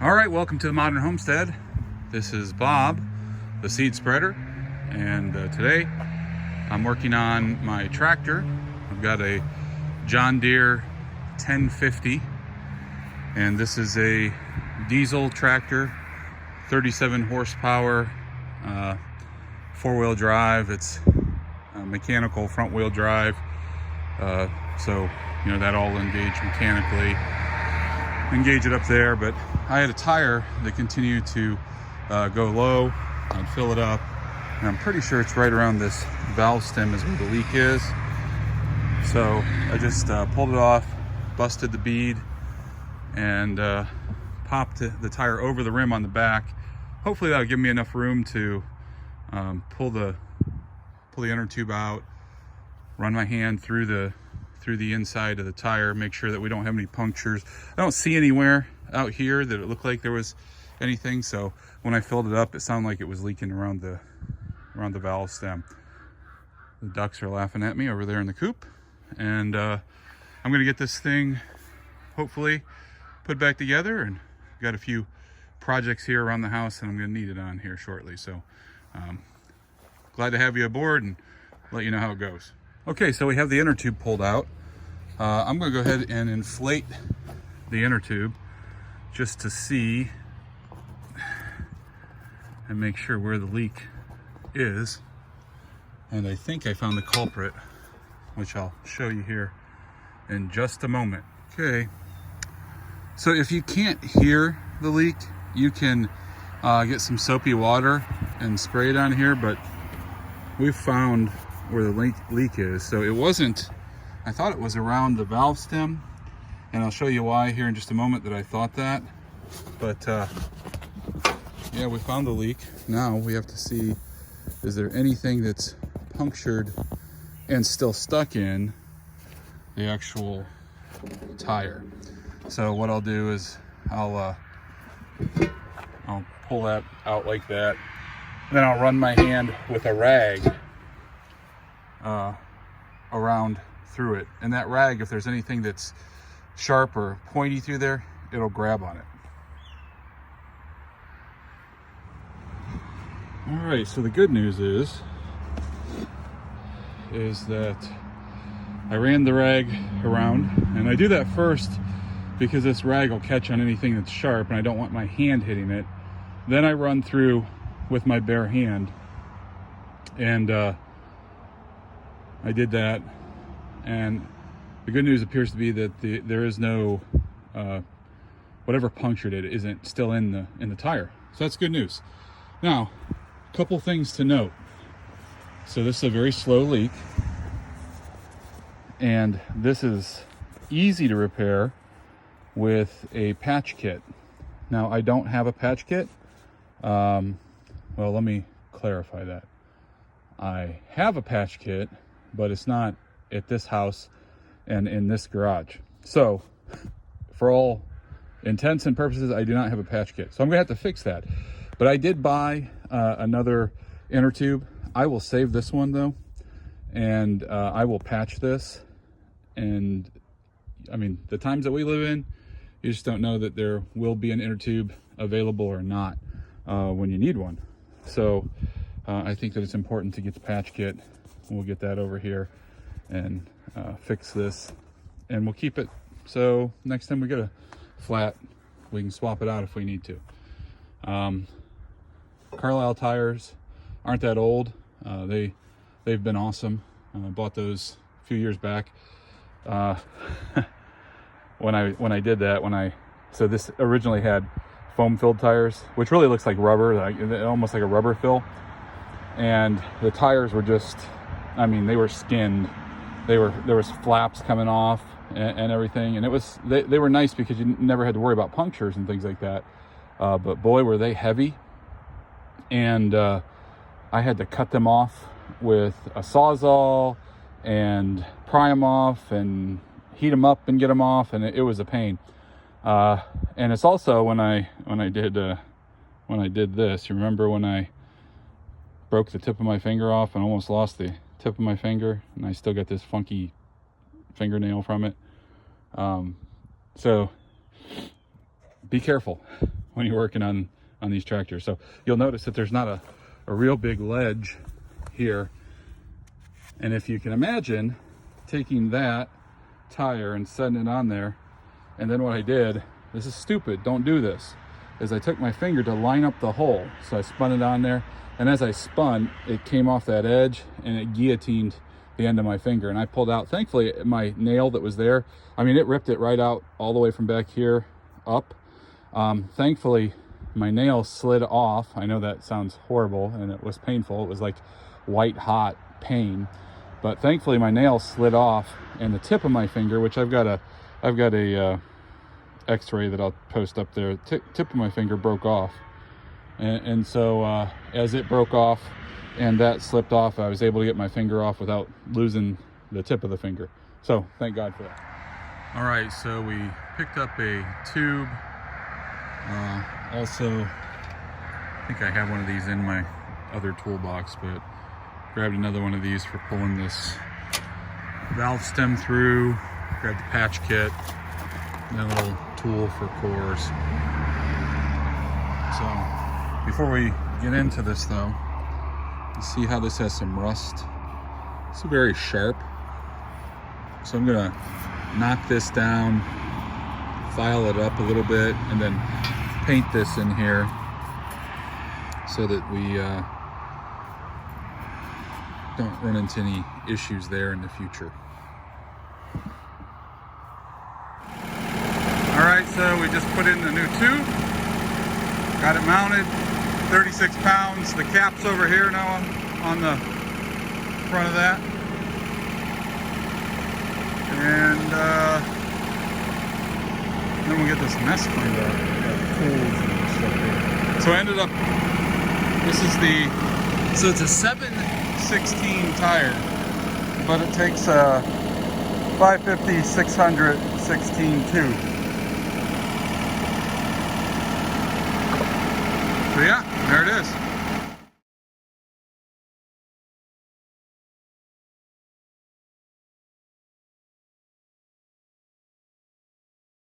All right, welcome to the Modern Homestead. This is Bob, the seed spreader, and today I'm working on my tractor. I've got a John Deere 1050, and this is a diesel tractor, 37 horsepower, four-wheel drive. It's mechanical front-wheel drive, so you know that all engaged mechanically. Engage it up there, but I had a tire that continued to go low. I'd fill it up, and I'm pretty sure it's right around this valve stem is where the leak is. So I just pulled it off, busted the bead, and popped the tire over the rim on the back. Hopefully that'll give me enough room to pull the inner tube out, run my hand through the inside of the tire, make sure that we don't have any punctures. I don't see anywhere out here that it looked like there was anything, so when I filled it up, it sounded like it was leaking around the valve stem. The ducks are laughing at me over there in the coop, and I'm gonna get this thing hopefully put back together, and I've got a few projects here around the house and I'm gonna need it on here shortly. So glad to have you aboard and let you know how it goes. Okay, so we have the inner tube pulled out. I'm gonna go ahead and inflate the inner tube just to see and make sure where the leak is. And I think I found the culprit, which I'll show you here in just a moment. Okay, so if you can't hear the leak, you can get some soapy water and spray it on here, but we've found where the leak is. So it wasn't, I thought it was around the valve stem, and I'll show you why here in just a moment that I thought that. But yeah, we found the leak. Now we have to see, is there anything that's punctured and still stuck in the actual tire. So what I'll do is I'll pull that out like that, and then I'll run my hand with a rag around through it, and that rag, if there's anything that's sharp or pointy through there, it'll grab on it. All right, so the good news is that I ran the rag around, and I do that first because this rag will catch on anything that's sharp and I don't want my hand hitting it. Then I run through with my bare hand, and I did that, and the good news appears to be that there is no whatever punctured it isn't still in the tire. So that's good news. Now, a couple things to note. So this is a very slow leak, and this is easy to repair with a patch kit. Now, I don't have a patch kit. Well, let me clarify that. I have a patch kit, but it's not at this house and in this garage. So for all intents and purposes, I do not have a patch kit. So I'm gonna have to fix that. But I did buy another inner tube. I will save this one though, and I will patch this. And I mean, the times that we live in, you just don't know that there will be an inner tube available or not when you need one. So I think that it's important to get the patch kit. We'll get that over here and fix this, and we'll keep it so next time we get a flat, we can swap it out if we need to. Carlisle tires aren't that old. They've been awesome. Bought those a few years back. When I did that, so this originally had foam filled tires, which really looks like rubber, almost like a rubber fill. And the tires were just, I mean, they were skinned. There was flaps coming off and everything, and they were nice because you never had to worry about punctures and things like that. But boy, were they heavy, and I had to cut them off with a Sawzall and pry them off and heat them up and get them off, and it was a pain. And it's also when I did this. You remember when I broke the tip of my finger off and almost lost the tip of my finger, and I still got this funky fingernail from it. So be careful when you're working on these tractors. So you'll notice that there's not a real big ledge here. And if you can imagine taking that tire and setting it on there, and then what I did, this is stupid, don't do this, is I took my finger to line up the hole. So I spun it on there, and as I spun, it came off that edge and it guillotined the end of my finger, and I pulled out, thankfully, my nail that was there, I mean, it ripped it right out all the way from back here up. Thankfully, my nail slid off. I know that sounds horrible, and it was painful. It was like white hot pain, but thankfully my nail slid off, and the tip of my finger, which I've got a x-ray that I'll post up there, tip of my finger broke off, and so as it broke off and that slipped off, I was able to get my finger off without losing the tip of the finger. So thank God for that. All right, so we picked up a tube. Also, I think I have one of these in my other toolbox, but grabbed another one of these for pulling this valve stem through. Grabbed the patch kit, and a little tool for cores. So before we get into this though, you see how this has some rust? It's very sharp. So I'm gonna knock this down, file it up a little bit, and then paint this in here so that we don't run into any issues there in the future. All right, so we just put in the new tube, got it mounted, 36 pounds. The cap's over here now on the front of that. And then we'll get this mess cleaned up. Tools and stuff there. So I ended up, so it's a 7/16 tire, but it takes a 550 600 16 tube. So yeah, there it is.